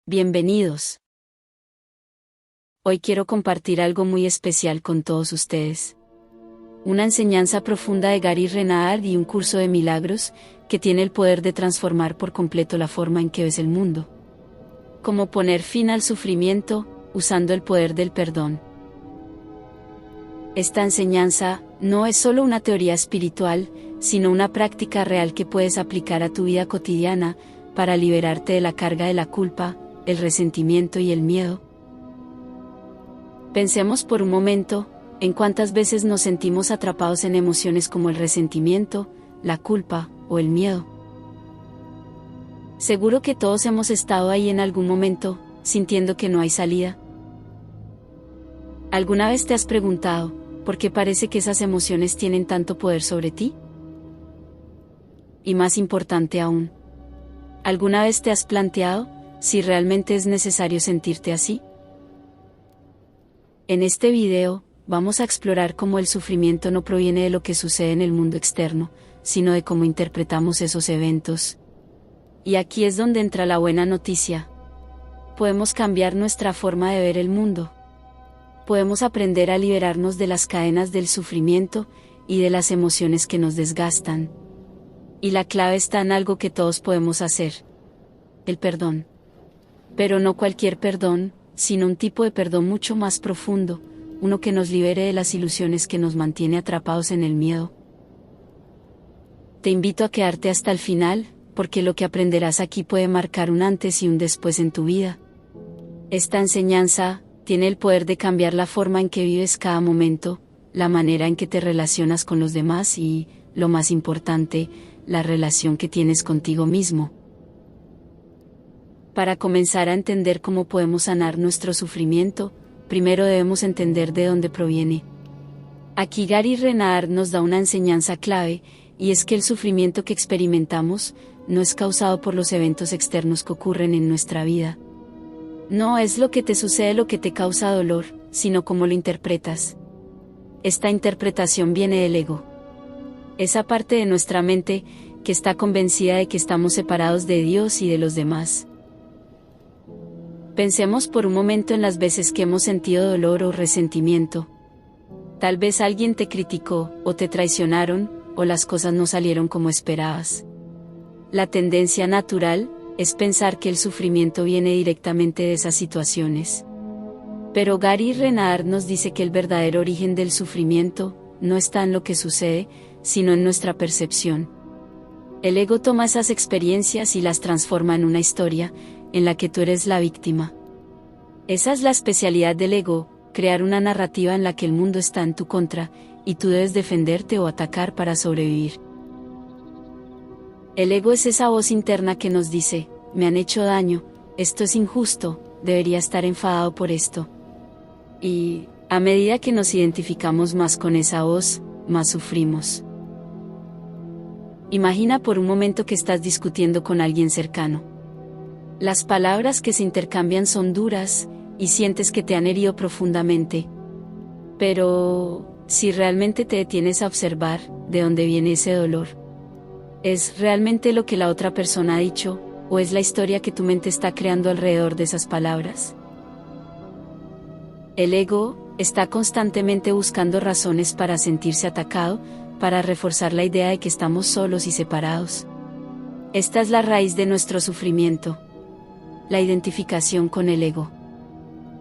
Bienvenidos. Hoy quiero compartir algo muy especial con todos ustedes. Una enseñanza profunda de Gary Renard y un curso de milagros que tiene el poder de transformar por completo la forma en que ves el mundo. Cómo poner fin al sufrimiento usando el poder del perdón. Esta enseñanza no es solo una teoría espiritual, sino una práctica real que puedes aplicar a tu vida cotidiana para liberarte de la carga de la culpa, el resentimiento y el miedo. Pensemos por un momento en cuántas veces nos sentimos atrapados en emociones como el resentimiento, la culpa o el miedo. Seguro que todos hemos estado ahí en algún momento, sintiendo que no hay salida. ¿Alguna vez te has preguntado por qué parece que esas emociones tienen tanto poder sobre ti? Y más importante aún, ¿alguna vez te has planteado si realmente es necesario sentirte así? En este video, vamos a explorar cómo el sufrimiento no proviene de lo que sucede en el mundo externo, sino de cómo interpretamos esos eventos. Y aquí es donde entra la buena noticia. Podemos cambiar nuestra forma de ver el mundo. Podemos aprender a liberarnos de las cadenas del sufrimiento y de las emociones que nos desgastan. Y la clave está en algo que todos podemos hacer: el perdón. Pero no cualquier perdón, sino un tipo de perdón mucho más profundo, uno que nos libere de las ilusiones que nos mantiene atrapados en el miedo. Te invito a quedarte hasta el final, porque lo que aprenderás aquí puede marcar un antes y un después en tu vida. Esta enseñanza tiene el poder de cambiar la forma en que vives cada momento, la manera en que te relacionas con los demás y, lo más importante, la relación que tienes contigo mismo. Para comenzar a entender cómo podemos sanar nuestro sufrimiento, primero debemos entender de dónde proviene. Aquí Gary Renard nos da una enseñanza clave, y es que el sufrimiento que experimentamos no es causado por los eventos externos que ocurren en nuestra vida. No es lo que te sucede lo que te causa dolor, sino cómo lo interpretas. Esta interpretación viene del ego. Esa parte de nuestra mente que está convencida de que estamos separados de Dios y de los demás. Pensemos por un momento en las veces que hemos sentido dolor o resentimiento. Tal vez alguien te criticó, o te traicionaron, o las cosas no salieron como esperabas. La tendencia natural es pensar que el sufrimiento viene directamente de esas situaciones. Pero Gary Renard nos dice que el verdadero origen del sufrimiento no está en lo que sucede, sino en nuestra percepción. El ego toma esas experiencias y las transforma en una historia, en la que tú eres la víctima. Esa es la especialidad del ego, crear una narrativa en la que el mundo está en tu contra, y tú debes defenderte o atacar para sobrevivir. El ego es esa voz interna que nos dice: me han hecho daño, esto es injusto, debería estar enfadado por esto. Y, a medida que nos identificamos más con esa voz, más sufrimos. Imagina por un momento que estás discutiendo con alguien cercano. Las palabras que se intercambian son duras, y sientes que te han herido profundamente. Pero, si realmente te detienes a observar de dónde viene ese dolor, ¿es realmente lo que la otra persona ha dicho, o es la historia que tu mente está creando alrededor de esas palabras? El ego está constantemente buscando razones para sentirse atacado, para reforzar la idea de que estamos solos y separados. Esta es la raíz de nuestro sufrimiento: la identificación con el ego.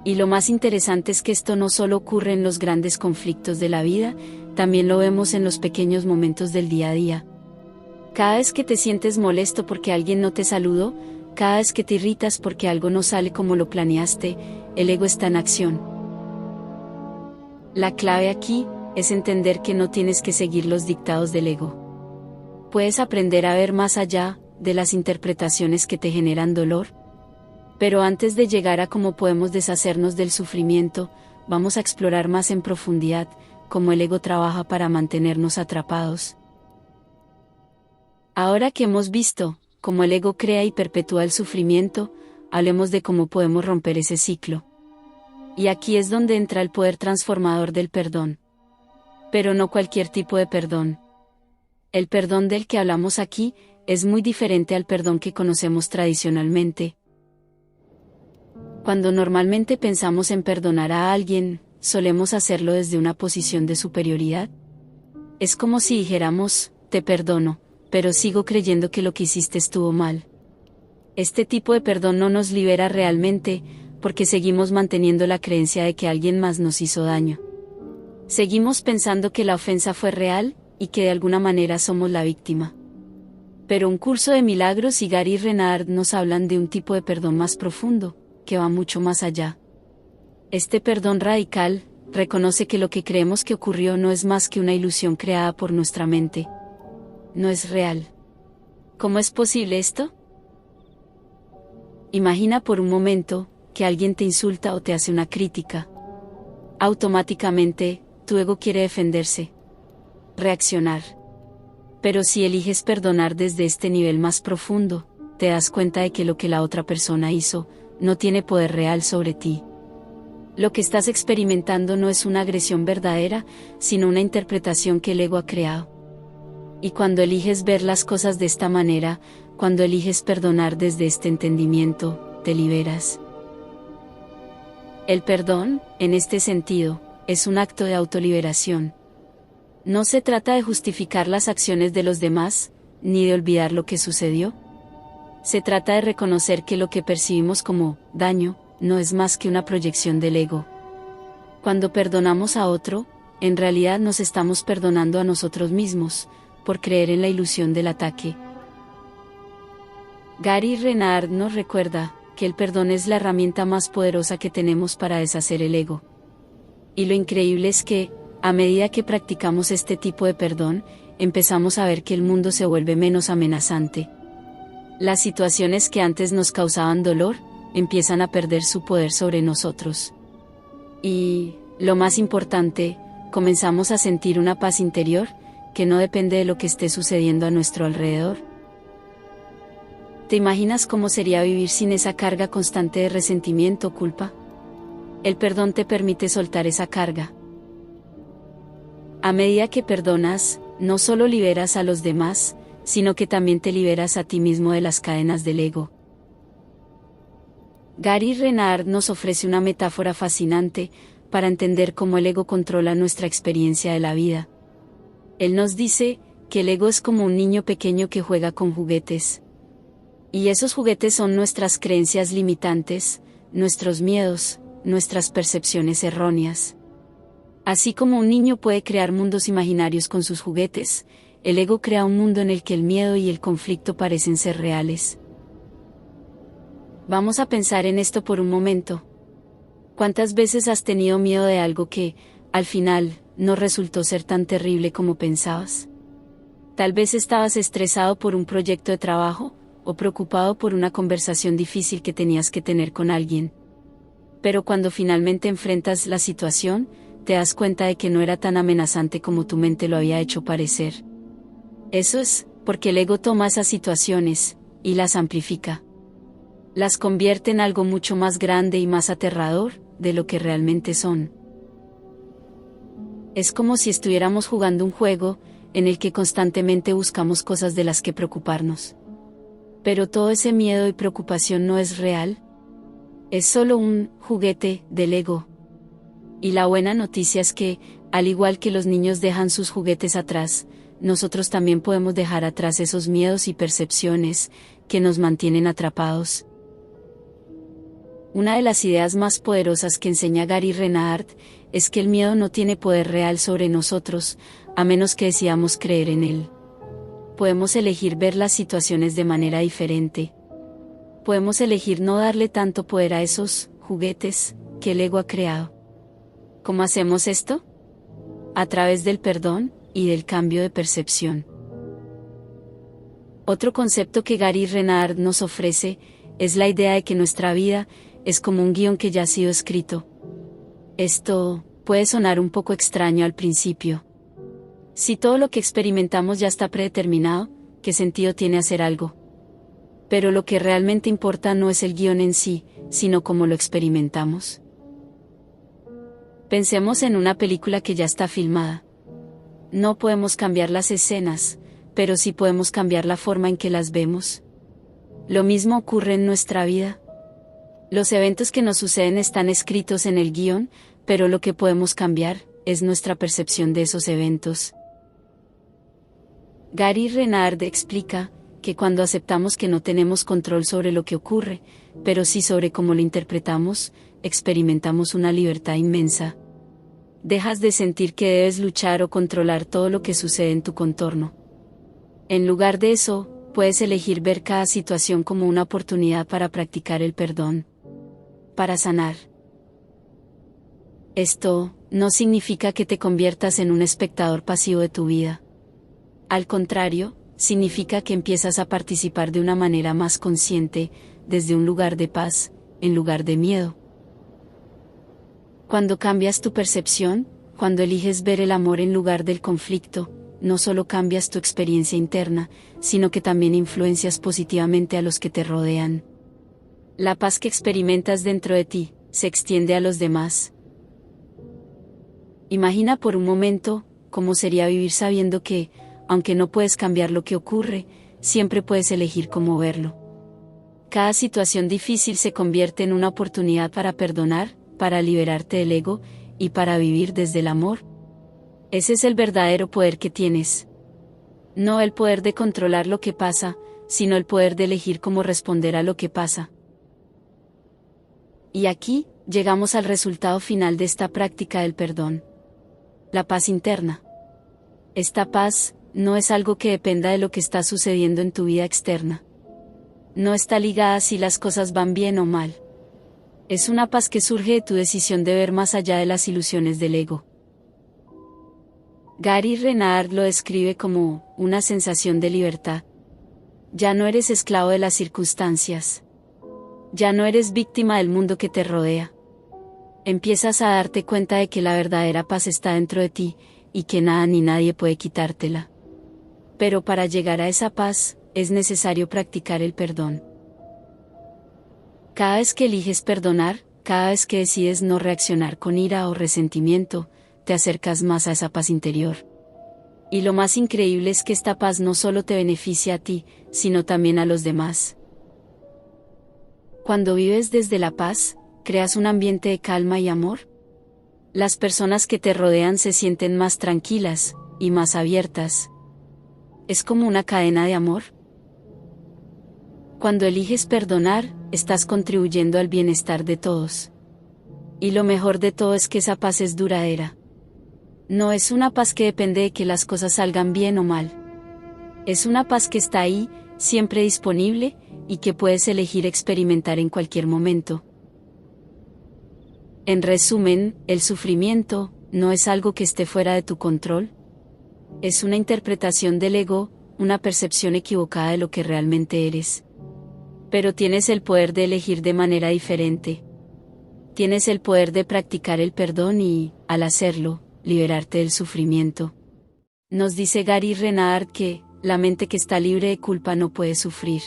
Y lo más interesante es que esto no solo ocurre en los grandes conflictos de la vida, también lo vemos en los pequeños momentos del día a día. Cada vez que te sientes molesto porque alguien no te saludó, cada vez que te irritas porque algo no sale como lo planeaste, el ego está en acción. La clave aquí es entender que no tienes que seguir los dictados del ego. Puedes aprender a ver más allá de las interpretaciones que te generan dolor. Pero antes de llegar a cómo podemos deshacernos del sufrimiento, vamos a explorar más en profundidad cómo el ego trabaja para mantenernos atrapados. Ahora que hemos visto cómo el ego crea y perpetúa el sufrimiento, hablemos de cómo podemos romper ese ciclo. Y aquí es donde entra el poder transformador del perdón. Pero no cualquier tipo de perdón. El perdón del que hablamos aquí es muy diferente al perdón que conocemos tradicionalmente. Cuando normalmente pensamos en perdonar a alguien, solemos hacerlo desde una posición de superioridad. Es como si dijéramos, te perdono, pero sigo creyendo que lo que hiciste estuvo mal. Este tipo de perdón no nos libera realmente, porque seguimos manteniendo la creencia de que alguien más nos hizo daño. Seguimos pensando que la ofensa fue real, y que de alguna manera somos la víctima. Pero Un Curso de Milagros y Gary Renard nos hablan de un tipo de perdón más profundo, que va mucho más allá. Este perdón radical reconoce que lo que creemos que ocurrió no es más que una ilusión creada por nuestra mente. No es real. ¿Cómo es posible esto? Imagina por un momento que alguien te insulta o te hace una crítica. Automáticamente, tu ego quiere defenderse, reaccionar. Pero si eliges perdonar desde este nivel más profundo, te das cuenta de que lo que la otra persona hizo no tiene poder real sobre ti. Lo que estás experimentando no es una agresión verdadera, sino una interpretación que el ego ha creado. Y cuando eliges ver las cosas de esta manera, cuando eliges perdonar desde este entendimiento, te liberas. El perdón, en este sentido, es un acto de autoliberación. No se trata de justificar las acciones de los demás, ni de olvidar lo que sucedió. Se trata de reconocer que lo que percibimos como daño, no es más que una proyección del ego. Cuando perdonamos a otro, en realidad nos estamos perdonando a nosotros mismos, por creer en la ilusión del ataque. Gary Renard nos recuerda que el perdón es la herramienta más poderosa que tenemos para deshacer el ego. Y lo increíble es que, a medida que practicamos este tipo de perdón, empezamos a ver que el mundo se vuelve menos amenazante. Las situaciones que antes nos causaban dolor, empiezan a perder su poder sobre nosotros. Y, lo más importante, comenzamos a sentir una paz interior, que no depende de lo que esté sucediendo a nuestro alrededor. ¿Te imaginas cómo sería vivir sin esa carga constante de resentimiento o culpa? El perdón te permite soltar esa carga. A medida que perdonas, no solo liberas a los demás, sino que también te liberas a ti mismo de las cadenas del ego. Gary Renard nos ofrece una metáfora fascinante para entender cómo el ego controla nuestra experiencia de la vida. Él nos dice que el ego es como un niño pequeño que juega con juguetes. Y esos juguetes son nuestras creencias limitantes, nuestros miedos, nuestras percepciones erróneas. Así como un niño puede crear mundos imaginarios con sus juguetes, el ego crea un mundo en el que el miedo y el conflicto parecen ser reales. Vamos a pensar en esto por un momento. ¿Cuántas veces has tenido miedo de algo que, al final, no resultó ser tan terrible como pensabas? Tal vez estabas estresado por un proyecto de trabajo, o preocupado por una conversación difícil que tenías que tener con alguien. Pero cuando finalmente enfrentas la situación, te das cuenta de que no era tan amenazante como tu mente lo había hecho parecer. Eso es, porque el ego toma esas situaciones, y las amplifica. Las convierte en algo mucho más grande y más aterrador, de lo que realmente son. Es como si estuviéramos jugando un juego, en el que constantemente buscamos cosas de las que preocuparnos. Pero todo ese miedo y preocupación no es real. Es solo un juguete del ego. Y la buena noticia es que, al igual que los niños dejan sus juguetes atrás, nosotros también podemos dejar atrás esos miedos y percepciones, que nos mantienen atrapados. Una de las ideas más poderosas que enseña Gary Renard, es que el miedo no tiene poder real sobre nosotros, a menos que decidamos creer en él. Podemos elegir ver las situaciones de manera diferente. Podemos elegir no darle tanto poder a esos juguetes que el ego ha creado. ¿Cómo hacemos esto? A través del perdón y del cambio de percepción. Otro concepto que Gary Renard nos ofrece es la idea de que nuestra vida es como un guión que ya ha sido escrito. Esto puede sonar un poco extraño al principio. Si todo lo que experimentamos ya está predeterminado, ¿qué sentido tiene hacer algo? Pero lo que realmente importa no es el guión en sí, sino cómo lo experimentamos. Pensemos en una película que ya está filmada. No podemos cambiar las escenas, pero sí podemos cambiar la forma en que las vemos. Lo mismo ocurre en nuestra vida. Los eventos que nos suceden están escritos en el guión, pero lo que podemos cambiar es nuestra percepción de esos eventos. Gary Renard explica que cuando aceptamos que no tenemos control sobre lo que ocurre, pero sí sobre cómo lo interpretamos, experimentamos una libertad inmensa. Dejas de sentir que debes luchar o controlar todo lo que sucede en tu contorno. En lugar de eso, puedes elegir ver cada situación como una oportunidad para practicar el perdón. Para sanar. Esto no significa que te conviertas en un espectador pasivo de tu vida. Al contrario, significa que empiezas a participar de una manera más consciente, desde un lugar de paz, en lugar de miedo. Cuando cambias tu percepción, cuando eliges ver el amor en lugar del conflicto, no solo cambias tu experiencia interna, sino que también influencias positivamente a los que te rodean. La paz que experimentas dentro de ti, se extiende a los demás. Imagina por un momento, cómo sería vivir sabiendo que, aunque no puedes cambiar lo que ocurre, siempre puedes elegir cómo verlo. Cada situación difícil se convierte en una oportunidad para perdonar, para liberarte del ego, y para vivir desde el amor. Ese es el verdadero poder que tienes. No el poder de controlar lo que pasa, sino el poder de elegir cómo responder a lo que pasa. Y aquí, llegamos al resultado final de esta práctica del perdón. La paz interna. Esta paz no es algo que dependa de lo que está sucediendo en tu vida externa. No está ligada a si las cosas van bien o mal. Es una paz que surge de tu decisión de ver más allá de las ilusiones del ego. Gary Renard lo describe como una sensación de libertad. Ya no eres esclavo de las circunstancias. Ya no eres víctima del mundo que te rodea. Empiezas a darte cuenta de que la verdadera paz está dentro de ti, y que nada ni nadie puede quitártela. Pero para llegar a esa paz, es necesario practicar el perdón. Cada vez que eliges perdonar, cada vez que decides no reaccionar con ira o resentimiento, te acercas más a esa paz interior. Y lo más increíble es que esta paz no solo te beneficia a ti, sino también a los demás. Cuando vives desde la paz, creas un ambiente de calma y amor. Las personas que te rodean se sienten más tranquilas, y más abiertas. Es como una cadena de amor. Cuando eliges perdonar, estás contribuyendo al bienestar de todos. Y lo mejor de todo es que esa paz es duradera. No es una paz que depende de que las cosas salgan bien o mal. Es una paz que está ahí, siempre disponible, y que puedes elegir experimentar en cualquier momento. En resumen, el sufrimiento no es algo que esté fuera de tu control. Es una interpretación del ego, una percepción equivocada de lo que realmente eres. Pero tienes el poder de elegir de manera diferente. Tienes el poder de practicar el perdón y, al hacerlo, liberarte del sufrimiento. Nos dice Gary Renard que, la mente que está libre de culpa no puede sufrir.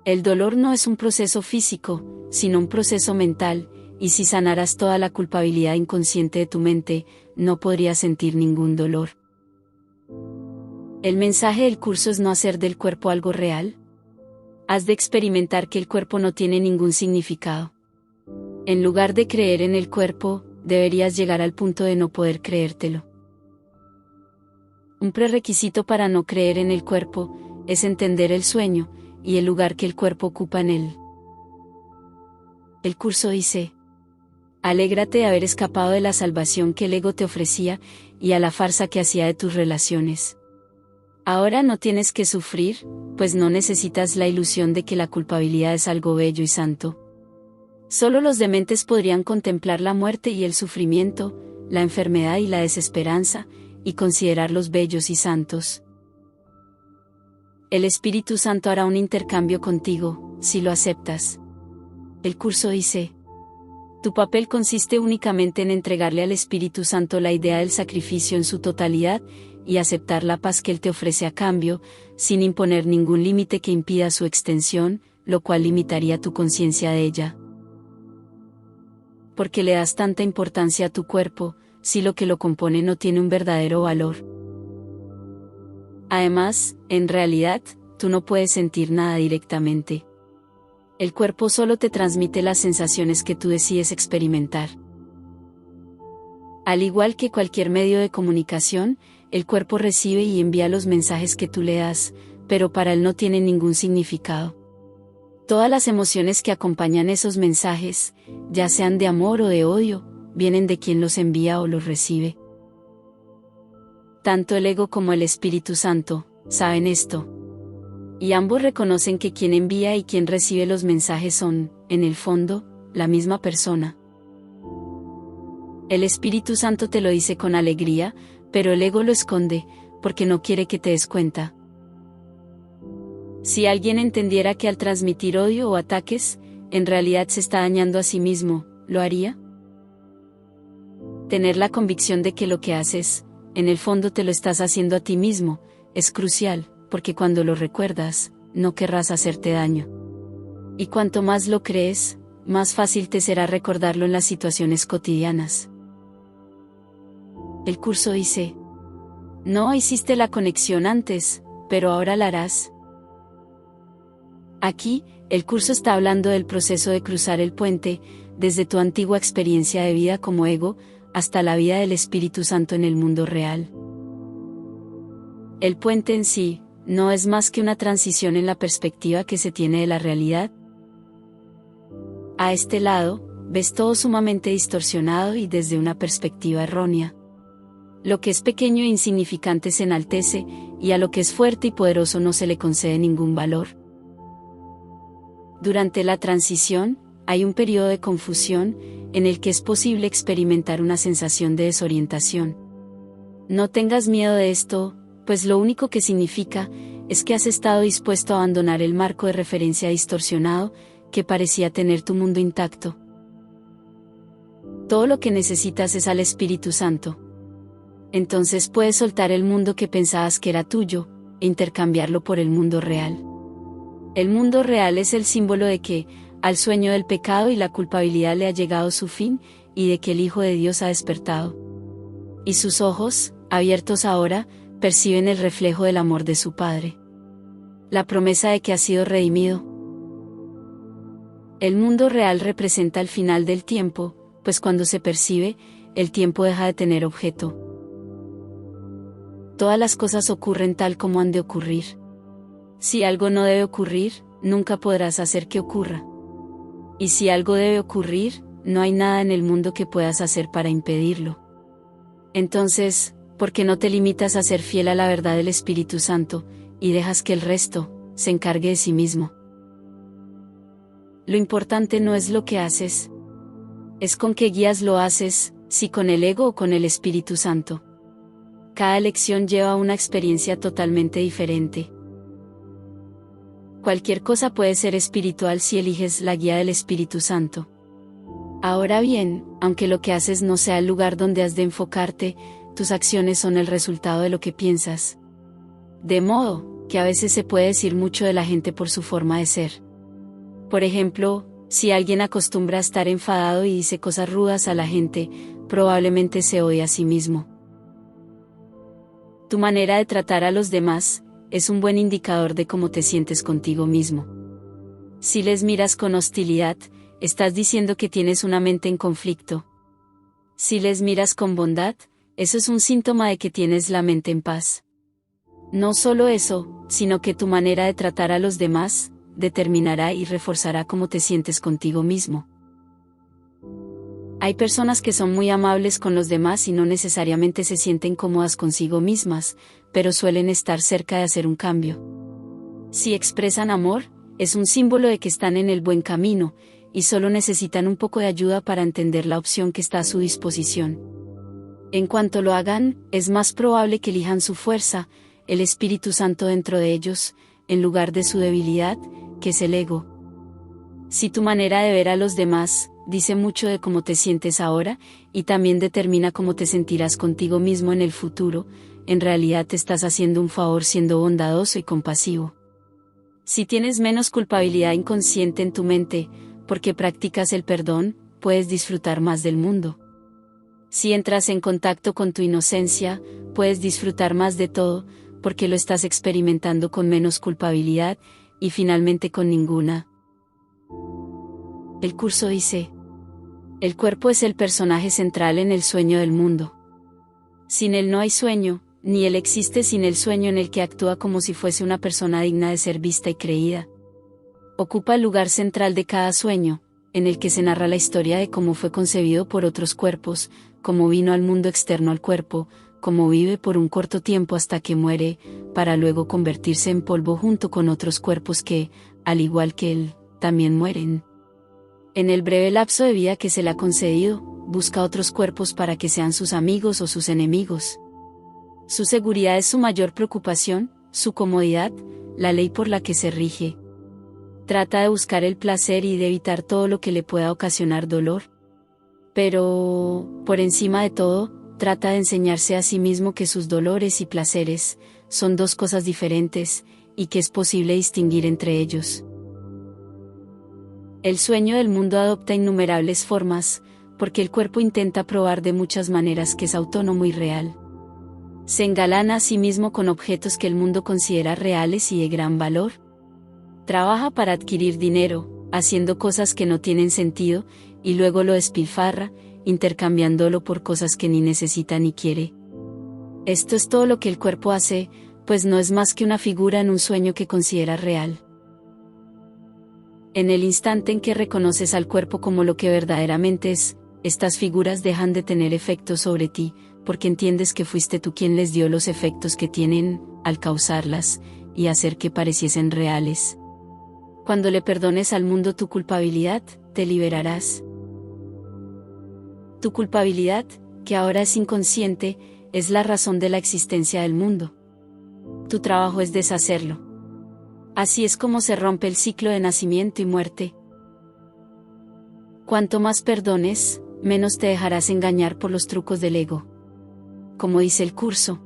El dolor no es un proceso físico, sino un proceso mental, y si sanaras toda la culpabilidad inconsciente de tu mente, no podrías sentir ningún dolor. El mensaje del curso es no hacer del cuerpo algo real. Has de experimentar que el cuerpo no tiene ningún significado. En lugar de creer en el cuerpo, deberías llegar al punto de no poder creértelo. Un prerequisito para no creer en el cuerpo es entender el sueño y el lugar que el cuerpo ocupa en él. El curso dice: alégrate de haber escapado de la salvación que el ego te ofrecía y a la farsa que hacía de tus relaciones. Ahora no tienes que sufrir, pues no necesitas la ilusión de que la culpabilidad es algo bello y santo. Solo los dementes podrían contemplar la muerte y el sufrimiento, la enfermedad y la desesperanza, y considerarlos bellos y santos. El Espíritu Santo hará un intercambio contigo, si lo aceptas. El curso dice: tu papel consiste únicamente en entregarle al Espíritu Santo la idea del sacrificio en su totalidad, y aceptar la paz que Él te ofrece a cambio, sin imponer ningún límite que impida su extensión, lo cual limitaría tu conciencia de ella. ¿Por qué le das tanta importancia a tu cuerpo, si lo que lo compone no tiene un verdadero valor? Además, en realidad, tú no puedes sentir nada directamente. El cuerpo solo te transmite las sensaciones que tú decides experimentar. Al igual que cualquier medio de comunicación, el cuerpo recibe y envía los mensajes que tú le das, pero para él no tienen ningún significado. Todas las emociones que acompañan esos mensajes, ya sean de amor o de odio, vienen de quien los envía o los recibe. Tanto el ego como el Espíritu Santo saben esto. Y ambos reconocen que quien envía y quien recibe los mensajes son, en el fondo, la misma persona. El Espíritu Santo te lo dice con alegría, pero el ego lo esconde, porque no quiere que te des cuenta. Si alguien entendiera que al transmitir odio o ataques, en realidad se está dañando a sí mismo, ¿lo haría? Tener la convicción de que lo que haces, en el fondo te lo estás haciendo a ti mismo, es crucial, porque cuando lo recuerdas, no querrás hacerte daño. Y cuanto más lo crees, más fácil te será recordarlo en las situaciones cotidianas. El curso dice: no hiciste la conexión antes, pero ahora la harás. Aquí, el curso está hablando del proceso de cruzar el puente, desde tu antigua experiencia de vida como ego, hasta la vida del Espíritu Santo en el mundo real. El puente en sí, no es más que una transición en la perspectiva que se tiene de la realidad. A este lado, ves todo sumamente distorsionado y desde una perspectiva errónea. Lo que es pequeño e insignificante se enaltece, y a lo que es fuerte y poderoso no se le concede ningún valor. Durante la transición, hay un periodo de confusión, en el que es posible experimentar una sensación de desorientación. No tengas miedo de esto, pues lo único que significa, es que has estado dispuesto a abandonar el marco de referencia distorsionado, que parecía tener tu mundo intacto. Todo lo que necesitas es al Espíritu Santo. Entonces puedes soltar el mundo que pensabas que era tuyo, e intercambiarlo por el mundo real. El mundo real es el símbolo de que, al sueño del pecado y la culpabilidad le ha llegado su fin, y de que el Hijo de Dios ha despertado. Y sus ojos, abiertos ahora, perciben el reflejo del amor de su Padre. La promesa de que ha sido redimido. El mundo real representa el final del tiempo, pues cuando se percibe, el tiempo deja de tener objeto. Todas las cosas ocurren tal como han de ocurrir. Si algo no debe ocurrir, nunca podrás hacer que ocurra. Y si algo debe ocurrir, no hay nada en el mundo que puedas hacer para impedirlo. Entonces, ¿por qué no te limitas a ser fiel a la verdad del Espíritu Santo, y dejas que el resto se encargue de sí mismo? Lo importante no es lo que haces. Es con qué guías lo haces, si con el ego o con el Espíritu Santo. Cada elección lleva a una experiencia totalmente diferente. Cualquier cosa puede ser espiritual si eliges la guía del Espíritu Santo. Ahora bien, aunque lo que haces no sea el lugar donde has de enfocarte, tus acciones son el resultado de lo que piensas. De modo, que a veces se puede decir mucho de la gente por su forma de ser. Por ejemplo, si alguien acostumbra a estar enfadado y dice cosas rudas a la gente, probablemente se odia a sí mismo. Tu manera de tratar a los demás es un buen indicador de cómo te sientes contigo mismo. Si les miras con hostilidad, estás diciendo que tienes una mente en conflicto. Si les miras con bondad, eso es un síntoma de que tienes la mente en paz. No solo eso, sino que tu manera de tratar a los demás determinará y reforzará cómo te sientes contigo mismo. Hay personas que son muy amables con los demás y no necesariamente se sienten cómodas consigo mismas, pero suelen estar cerca de hacer un cambio. Si expresan amor, es un símbolo de que están en el buen camino, y solo necesitan un poco de ayuda para entender la opción que está a su disposición. En cuanto lo hagan, es más probable que elijan su fuerza, el Espíritu Santo dentro de ellos, en lugar de su debilidad, que es el ego. Si tu manera de ver a los demás dice mucho de cómo te sientes ahora, y también determina cómo te sentirás contigo mismo en el futuro, en realidad te estás haciendo un favor siendo bondadoso y compasivo. Si tienes menos culpabilidad inconsciente en tu mente, porque practicas el perdón, puedes disfrutar más del mundo. Si entras en contacto con tu inocencia, puedes disfrutar más de todo, porque lo estás experimentando con menos culpabilidad, y finalmente con ninguna. El curso dice: el cuerpo es el personaje central en el sueño del mundo. Sin él no hay sueño, ni él existe sin el sueño en el que actúa como si fuese una persona digna de ser vista y creída. Ocupa el lugar central de cada sueño, en el que se narra la historia de cómo fue concebido por otros cuerpos, cómo vino al mundo externo al cuerpo, cómo vive por un corto tiempo hasta que muere, para luego convertirse en polvo junto con otros cuerpos que, al igual que él, también mueren. En el breve lapso de vida que se le ha concedido, busca otros cuerpos para que sean sus amigos o sus enemigos. Su seguridad es su mayor preocupación, su comodidad, la ley por la que se rige. Trata de buscar el placer y de evitar todo lo que le pueda ocasionar dolor. Pero, por encima de todo, trata de enseñarse a sí mismo que sus dolores y placeres son dos cosas diferentes, y que es posible distinguir entre ellos. El sueño del mundo adopta innumerables formas, porque el cuerpo intenta probar de muchas maneras que es autónomo y real. Se engalana a sí mismo con objetos que el mundo considera reales y de gran valor. Trabaja para adquirir dinero, haciendo cosas que no tienen sentido, y luego lo despilfarra, intercambiándolo por cosas que ni necesita ni quiere. Esto es todo lo que el cuerpo hace, pues no es más que una figura en un sueño que considera real. En el instante en que reconoces al cuerpo como lo que verdaderamente es, estas figuras dejan de tener efecto sobre ti, porque entiendes que fuiste tú quien les dio los efectos que tienen, al causarlas, y hacer que pareciesen reales. Cuando le perdones al mundo tu culpabilidad, te liberarás. Tu culpabilidad, que ahora es inconsciente, es la razón de la existencia del mundo. Tu trabajo es deshacerlo. Así es como se rompe el ciclo de nacimiento y muerte. Cuanto más perdones, menos te dejarás engañar por los trucos del ego. Como dice el curso,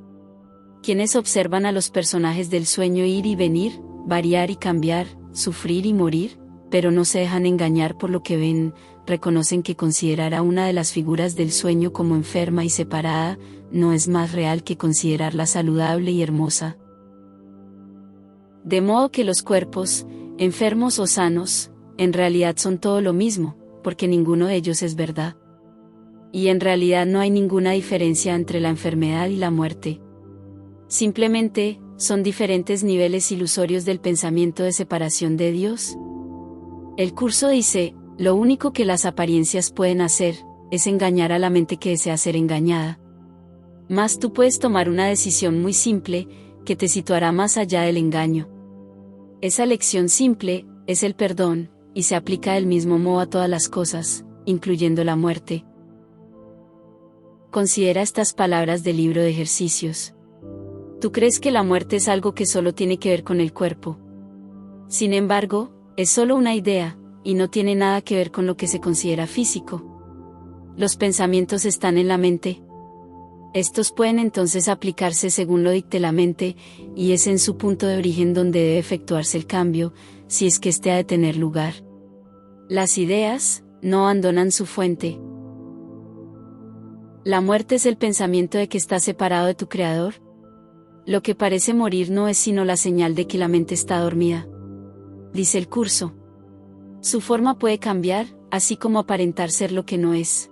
quienes observan a los personajes del sueño ir y venir, variar y cambiar, sufrir y morir, pero no se dejan engañar por lo que ven, reconocen que considerar a una de las figuras del sueño como enferma y separada, no es más real que considerarla saludable y hermosa. De modo que los cuerpos, enfermos o sanos, en realidad son todo lo mismo, porque ninguno de ellos es verdad. Y en realidad no hay ninguna diferencia entre la enfermedad y la muerte. Simplemente, son diferentes niveles ilusorios del pensamiento de separación de Dios. El curso dice, lo único que las apariencias pueden hacer, es engañar a la mente que desea ser engañada. Mas tú puedes tomar una decisión muy simple, que te situará más allá del engaño. Esa elección simple, es el perdón, y se aplica del mismo modo a todas las cosas, incluyendo la muerte. Considera estas palabras del libro de ejercicios. Tú crees que la muerte es algo que solo tiene que ver con el cuerpo. Sin embargo, es solo una idea, y no tiene nada que ver con lo que se considera físico. Los pensamientos están en la mente. Estos pueden entonces aplicarse según lo dicte la mente, y es en su punto de origen donde debe efectuarse el cambio, si es que éste ha de tener lugar. Las ideas no abandonan su fuente. La muerte es el pensamiento de que estás separado de tu Creador. Lo que parece morir no es sino la señal de que la mente está dormida. Dice el curso. Su forma puede cambiar, así como aparentar ser lo que no es.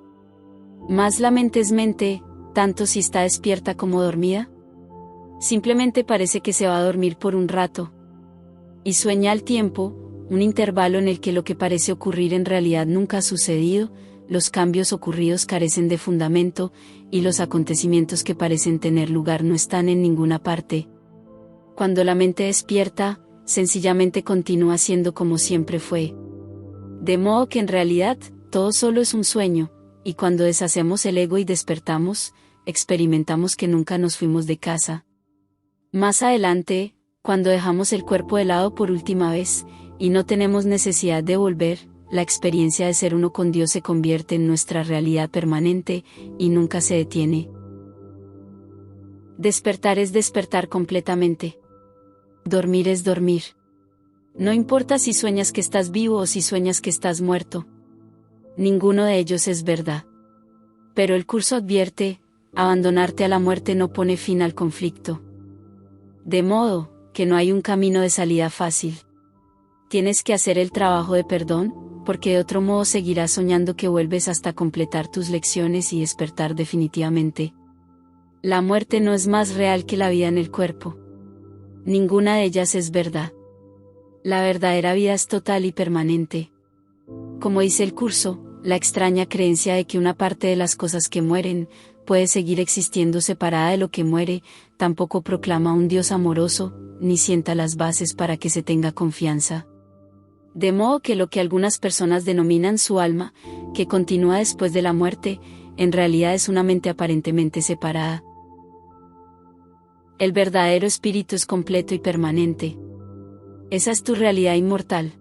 Mas la mente es mente, tanto si está despierta como dormida. Simplemente parece que se va a dormir por un rato. Y sueña al tiempo, un intervalo en el que lo que parece ocurrir en realidad nunca ha sucedido, los cambios ocurridos carecen de fundamento, y los acontecimientos que parecen tener lugar no están en ninguna parte. Cuando la mente despierta, sencillamente continúa siendo como siempre fue. De modo que en realidad, todo solo es un sueño, y cuando deshacemos el ego y despertamos, experimentamos que nunca nos fuimos de casa. Más adelante, cuando dejamos el cuerpo de lado por última vez, y no tenemos necesidad de volver, la experiencia de ser uno con Dios se convierte en nuestra realidad permanente, y nunca se detiene. Despertar es despertar completamente. Dormir es dormir. No importa si sueñas que estás vivo o si sueñas que estás muerto. Ninguno de ellos es verdad. Pero el curso advierte, abandonarte a la muerte no pone fin al conflicto. De modo, que no hay un camino de salida fácil. Tienes que hacer el trabajo de perdón, porque de otro modo seguirás soñando que vuelves hasta completar tus lecciones y despertar definitivamente. La muerte no es más real que la vida en el cuerpo. Ninguna de ellas es verdad. La verdadera vida es total y permanente. Como dice el curso, la extraña creencia de que una parte de las cosas que mueren puede seguir existiendo separada de lo que muere, tampoco proclama un Dios amoroso, ni sienta las bases para que se tenga confianza. De modo que lo que algunas personas denominan su alma, que continúa después de la muerte, en realidad es una mente aparentemente separada. El verdadero espíritu es completo y permanente. Esa es tu realidad inmortal.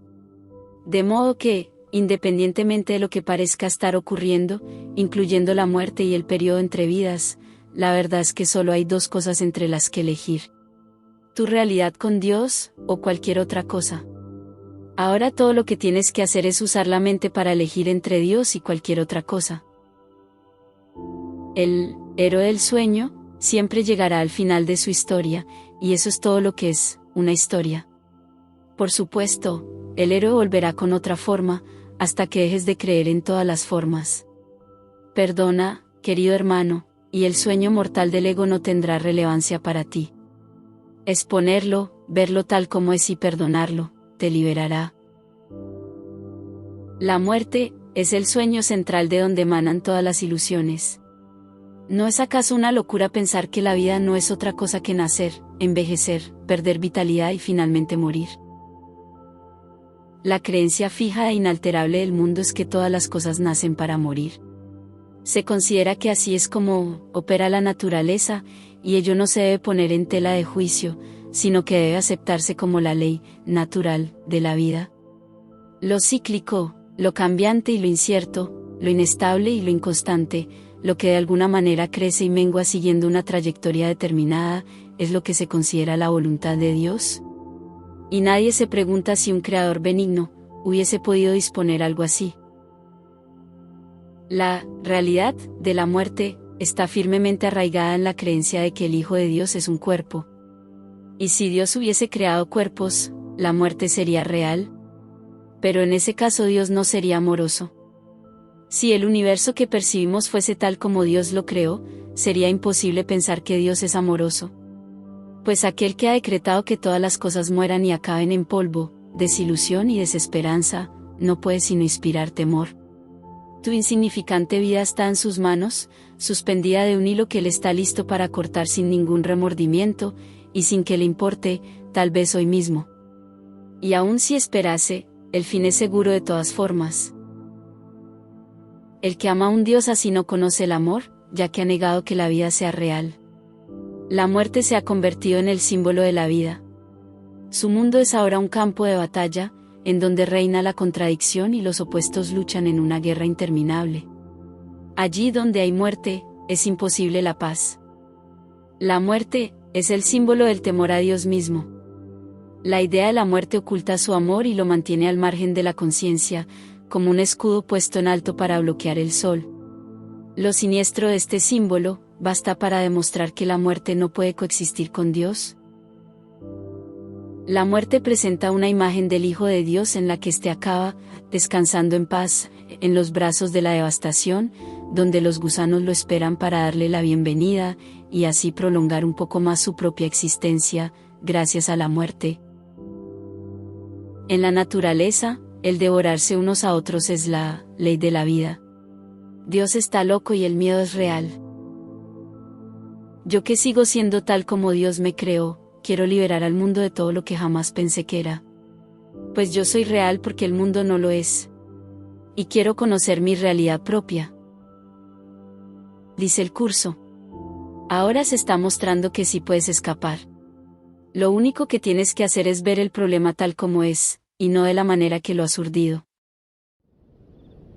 De modo que, independientemente de lo que parezca estar ocurriendo, incluyendo la muerte y el periodo entre vidas, la verdad es que solo hay dos cosas entre las que elegir. Tu realidad con Dios, o cualquier otra cosa. Ahora todo lo que tienes que hacer es usar la mente para elegir entre Dios y cualquier otra cosa. El héroe del sueño siempre llegará al final de su historia, y eso es todo lo que es, una historia. Por supuesto, el héroe volverá con otra forma, hasta que dejes de creer en todas las formas. Perdona, querido hermano, y el sueño mortal del ego no tendrá relevancia para ti. Exponerlo, verlo tal como es y perdonarlo, te liberará. La muerte es el sueño central de donde emanan todas las ilusiones. ¿No es acaso una locura pensar que la vida no es otra cosa que nacer, envejecer, perder vitalidad y finalmente morir? La creencia fija e inalterable del mundo es que todas las cosas nacen para morir. Se considera que así es como opera la naturaleza, y ello no se debe poner en tela de juicio, sino que debe aceptarse como la ley natural de la vida. Lo cíclico, lo cambiante y lo incierto, lo inestable y lo inconstante, lo que de alguna manera crece y mengua siguiendo una trayectoria determinada, es lo que se considera la voluntad de Dios. Y nadie se pregunta si un creador benigno hubiese podido disponer algo así. La realidad de la muerte está firmemente arraigada en la creencia de que el Hijo de Dios es un cuerpo. Y si Dios hubiese creado cuerpos, la muerte sería real. Pero en ese caso Dios no sería amoroso. Si el universo que percibimos fuese tal como Dios lo creó, sería imposible pensar que Dios es amoroso. Pues aquel que ha decretado que todas las cosas mueran y acaben en polvo, desilusión y desesperanza, no puede sino inspirar temor. Tu insignificante vida está en sus manos, suspendida de un hilo que Él está listo para cortar sin ningún remordimiento, y sin que le importe, tal vez hoy mismo. Y aun si esperase, el fin es seguro de todas formas. El que ama a un Dios así no conoce el amor, ya que ha negado que la vida sea real. La muerte se ha convertido en el símbolo de la vida. Su mundo es ahora un campo de batalla, en donde reina la contradicción y los opuestos luchan en una guerra interminable. Allí donde hay muerte, es imposible la paz. La muerte es el símbolo del temor a Dios mismo. La idea de la muerte oculta su amor y lo mantiene al margen de la conciencia, como un escudo puesto en alto para bloquear el sol. Lo siniestro de este símbolo, ¿basta para demostrar que la muerte no puede coexistir con Dios? La muerte presenta una imagen del Hijo de Dios en la que éste acaba, descansando en paz, en los brazos de la devastación, donde los gusanos lo esperan para darle la bienvenida, y así prolongar un poco más su propia existencia, gracias a la muerte. En la naturaleza, el devorarse unos a otros es la ley de la vida. Dios está loco y el miedo es real. Yo que sigo siendo tal como Dios me creó, quiero liberar al mundo de todo lo que jamás pensé que era. Pues yo soy real porque el mundo no lo es. Y quiero conocer mi realidad propia. Dice el curso. Ahora se está mostrando que sí puedes escapar. Lo único que tienes que hacer es ver el problema tal como es, y no de la manera que lo has urdido.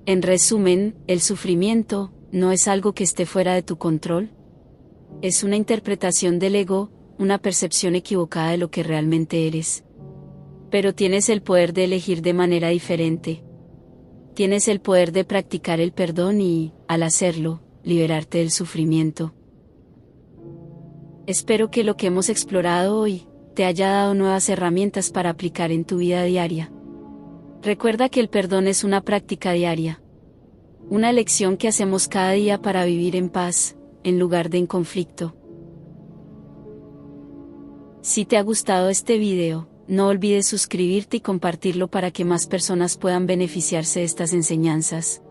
En resumen, el sufrimiento no es algo que esté fuera de tu control. Es una interpretación del ego, una percepción equivocada de lo que realmente eres. Pero tienes el poder de elegir de manera diferente. Tienes el poder de practicar el perdón y, al hacerlo, liberarte del sufrimiento. Espero que lo que hemos explorado hoy te haya dado nuevas herramientas para aplicar en tu vida diaria. Recuerda que el perdón es una práctica diaria. Una elección que hacemos cada día para vivir en paz, en lugar de en conflicto. Si te ha gustado este video, no olvides suscribirte y compartirlo para que más personas puedan beneficiarse de estas enseñanzas.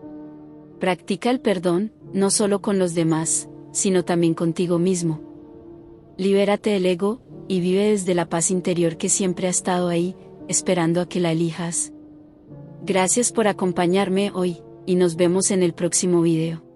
Practica el perdón, no solo con los demás, sino también contigo mismo. Libérate del ego, y vive desde la paz interior que siempre ha estado ahí, esperando a que la elijas. Gracias por acompañarme hoy, y nos vemos en el próximo video.